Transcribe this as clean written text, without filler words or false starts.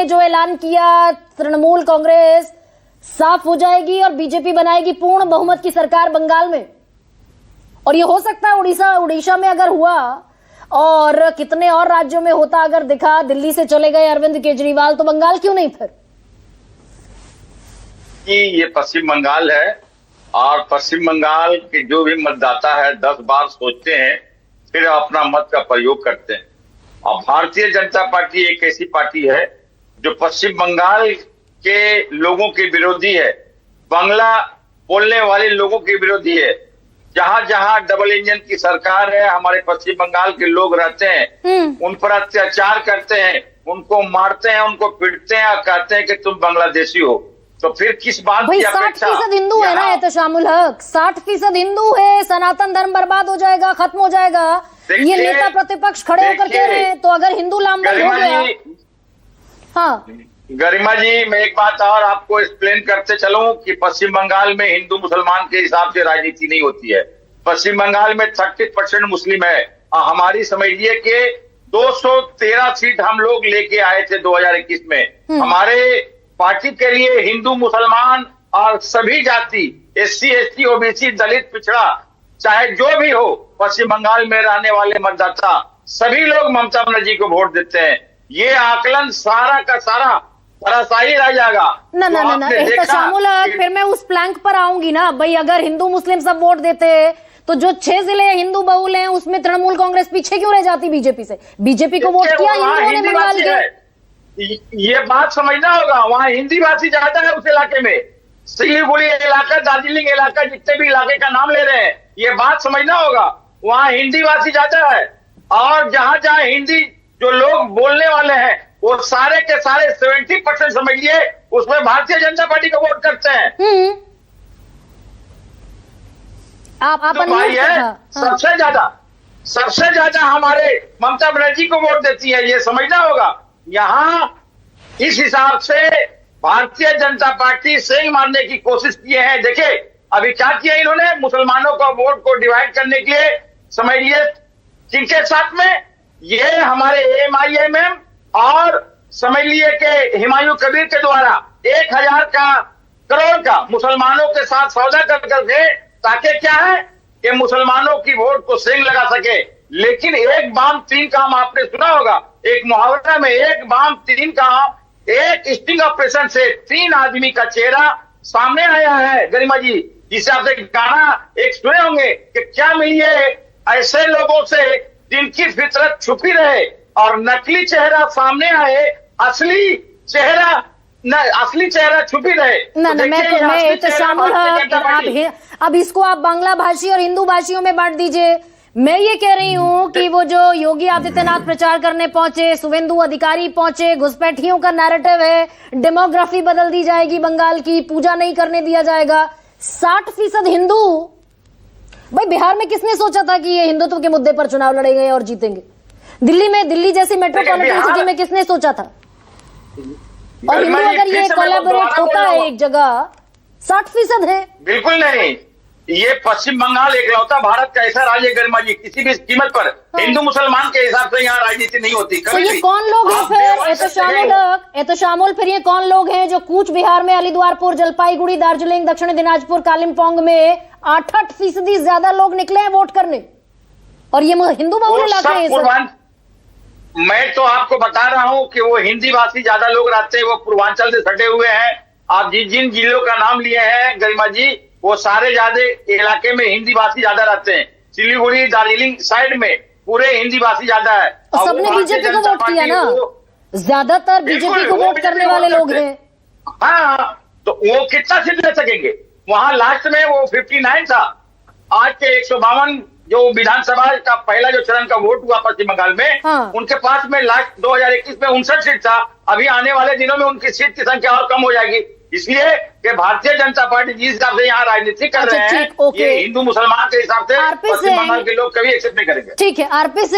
जो ऐलान किया, तृणमूल कांग्रेस साफ हो जाएगी और बीजेपी बनाएगी पूर्ण बहुमत की सरकार बंगाल में। और ये हो सकता है उड़ीसा में अगर हुआ, और कितने और राज्यों में होता अगर दिखा। दिल्ली से चले गए अरविंद केजरीवाल, तो बंगाल क्यों नहीं फिर? ये पश्चिम बंगाल है और पश्चिम बंगाल के जो भी मतदाता है 10 बार सोचते हैं, फिर अपना मत का प्रयोग करते हैं। और भारतीय जनता पार्टी एक ऐसी पार्टी है जो पश्चिम बंगाल के लोगों के विरोधी है, बांग्ला बोलने वाले लोगों के विरोधी है। जहां जहां डबल इंजन की सरकार है, हमारे पश्चिम बंगाल के लोग रहते हैं, उन पर अत्याचार करते हैं, उनको मारते हैं, उनको पीटते हैं और कहते हैं कि तुम बांग्लादेशी हो। तो फिर किस बात भाई की अपेक्षा? 60% हिंदू है ना एहतशामुल हक, 60% हिंदू है, सनातन धर्म बर्बाद हो जाएगा, खत्म हो जाएगा। ये नेता प्रतिपक्ष खड़े होकर कह रहे हैं, तो अगर हिंदू लामबंद हो गया। हाँ गरिमा जी, मैं एक बात और आपको एक्सप्लेन करते चलूं कि पश्चिम बंगाल में हिंदू मुसलमान के हिसाब से राजनीति नहीं होती है। पश्चिम बंगाल में 30% मुस्लिम है। हमारी समझिए कि 213 सीट हम लोग लेके आए थे 2021 में। हमारे पार्टी के लिए हिंदू मुसलमान और सभी जाति, SC ST OBC दलित पिछड़ा चाहे जो भी हो, पश्चिम बंगाल में रहने वाले मतदाता सभी लोग ममता बनर्जी को वोट देते हैं। ये आकलन सारा का सारा धराशायी रह जाएगा। ना एहतशामुल हक, फिर मैं उस प्लैंक पर आऊंगी ना भाई। अगर हिंदू मुस्लिम सब वोट देते हैं तो जो 6 जिले हिंदू बहुल हैं उसमें तृणमूल कांग्रेस पीछे क्यों रह जाती बीजेपी से? बीजेपी को वोट किया हिंदुओं ने बंगाल के। ये बात समझना होगा। वहाँ हिंदी भाषी ज्यादा है उस इलाके में। सिलीगुड़ी इलाका, दार्जिलिंग इलाका, जितने भी इलाके का नाम ले रहे हैं, ये बात समझना होगा। वहाँ हिंदी भाषी ज्यादा है और जहां जहां हिंदी जो लोग बोलने वाले हैं वो सारे के सारे 70% समझिए उसमें भारतीय जनता पार्टी को वोट करते हैं। आप तो भाई है सबसे ज्यादा हमारे ममता बनर्जी को वोट देती है, ये समझना होगा। यहाँ इस हिसाब से भारतीय जनता पार्टी सेंग मारने की कोशिश किए हैं। देखिए अभी क्या किया इन्होंने, मुसलमानों का वोट को डिवाइड करने के लिए, समझिए किनके साथ में, ये हमारे AMIMM और समझ लिए कि हुमायूं कबीर के द्वारा 1000 करोड़ का मुसलमानों के साथ सौदा कर करके, ताकि क्या है कि मुसलमानों की वोट को सेंग लगा सके। लेकिन एक बाम 3 काम आपने सुना होगा, एक मुहावरा में, एक बाम 3 काम। एक स्टिंग ऑपरेशन से 3 आदमी का चेहरा सामने आया है गरिमा जी, जिसे आप गाना एक सुने होंगे कि क्या मिलिए ऐसे लोगों से जिनकी फितरत छुपी रहे और नकली चेहरा सामने आए, असली चेहरा छुपी रहे। ना मैं तो शामिल हूं। अब इसको आप बांग्ला भाषी और हिंदू भाषियों में बांट दीजिए। मैं ये कह रही हूं कि वो जो योगी आदित्यनाथ प्रचार करने पहुंचे, शुभेंदु अधिकारी पहुंचे, घुसपैठियों का नैरेटिव है, डेमोग्राफी बदल दी जाएगी बंगाल की, पूजा नहीं करने दिया जाएगा, 60% हिंदू। भाई बिहार में किसने सोचा था कि ये हिंदुत्व के मुद्दे पर चुनाव लड़ेंगे और जीतेंगे? दिल्ली जैसी मेट्रोपॉलिटन सिटी में किसने सोचा था? और हिंदू अगर ये कोलैबोरेट होता है एक जगह, 60% है। बिल्कुल नहीं। ये पश्चिम बंगाल एकलौता भारत का ऐसा राज्य गरिमा जी, किसी भी कीमत पर हिंदू मुसलमान के हिसाब से यहाँ राजनीति नहीं होती। तो ये कौन लोग हैं फिर? एहतशामुल फिर ये कौन लोग हैं जो कूच बिहार में, अलीद्वारपुर, जलपाईगुड़ी, दार्जिलिंग, दक्षिण दिनाजपुर, कालिम्पोंग में 8% ज्यादा लोग निकले हैं वोट करने, और ये हिंदू बहुल इलाके हैं। मैं तो आपको बता रहा हूं कि वो हिंदी भाषी ज्यादा लोग रहते हैं, वो पूर्वांचल से सटे हुए हैं। आप जिन जिलों का नाम लिए हैं गरिमा जी, वो सारे ज्यादा इलाके में हिंदी भाषी ज्यादा रहते हैं। सिलीगुड़ी, दार्जिलिंग साइड में पूरे हिंदी भाषी ज्यादा है। और सबने बीजेपी को वोट किया ना, ज्यादातर बीजेपी को वोट करने वाले लोग हैं। हाँ, तो वो कितना सीट ले सकेंगे? वहां लास्ट में वो 59 था, आज के 152 जो विधानसभा का पहला जो चरण का वोट हुआ पश्चिम बंगाल में, उनके पास में लास्ट 2021 में 59 सीट था। अभी आने वाले दिनों में उनकी सीट की संख्या और कम हो जाएगी, इसलिए कि भारतीय जनता पार्टी जिस हिसाब से यहाँ राजनीति कर रहे हैं, ये हिंदू मुसलमान के हिसाब से पश्चिम बंगाल के लोग कभी एक्सेप्ट नहीं करेंगे। ठीक है, आरपी से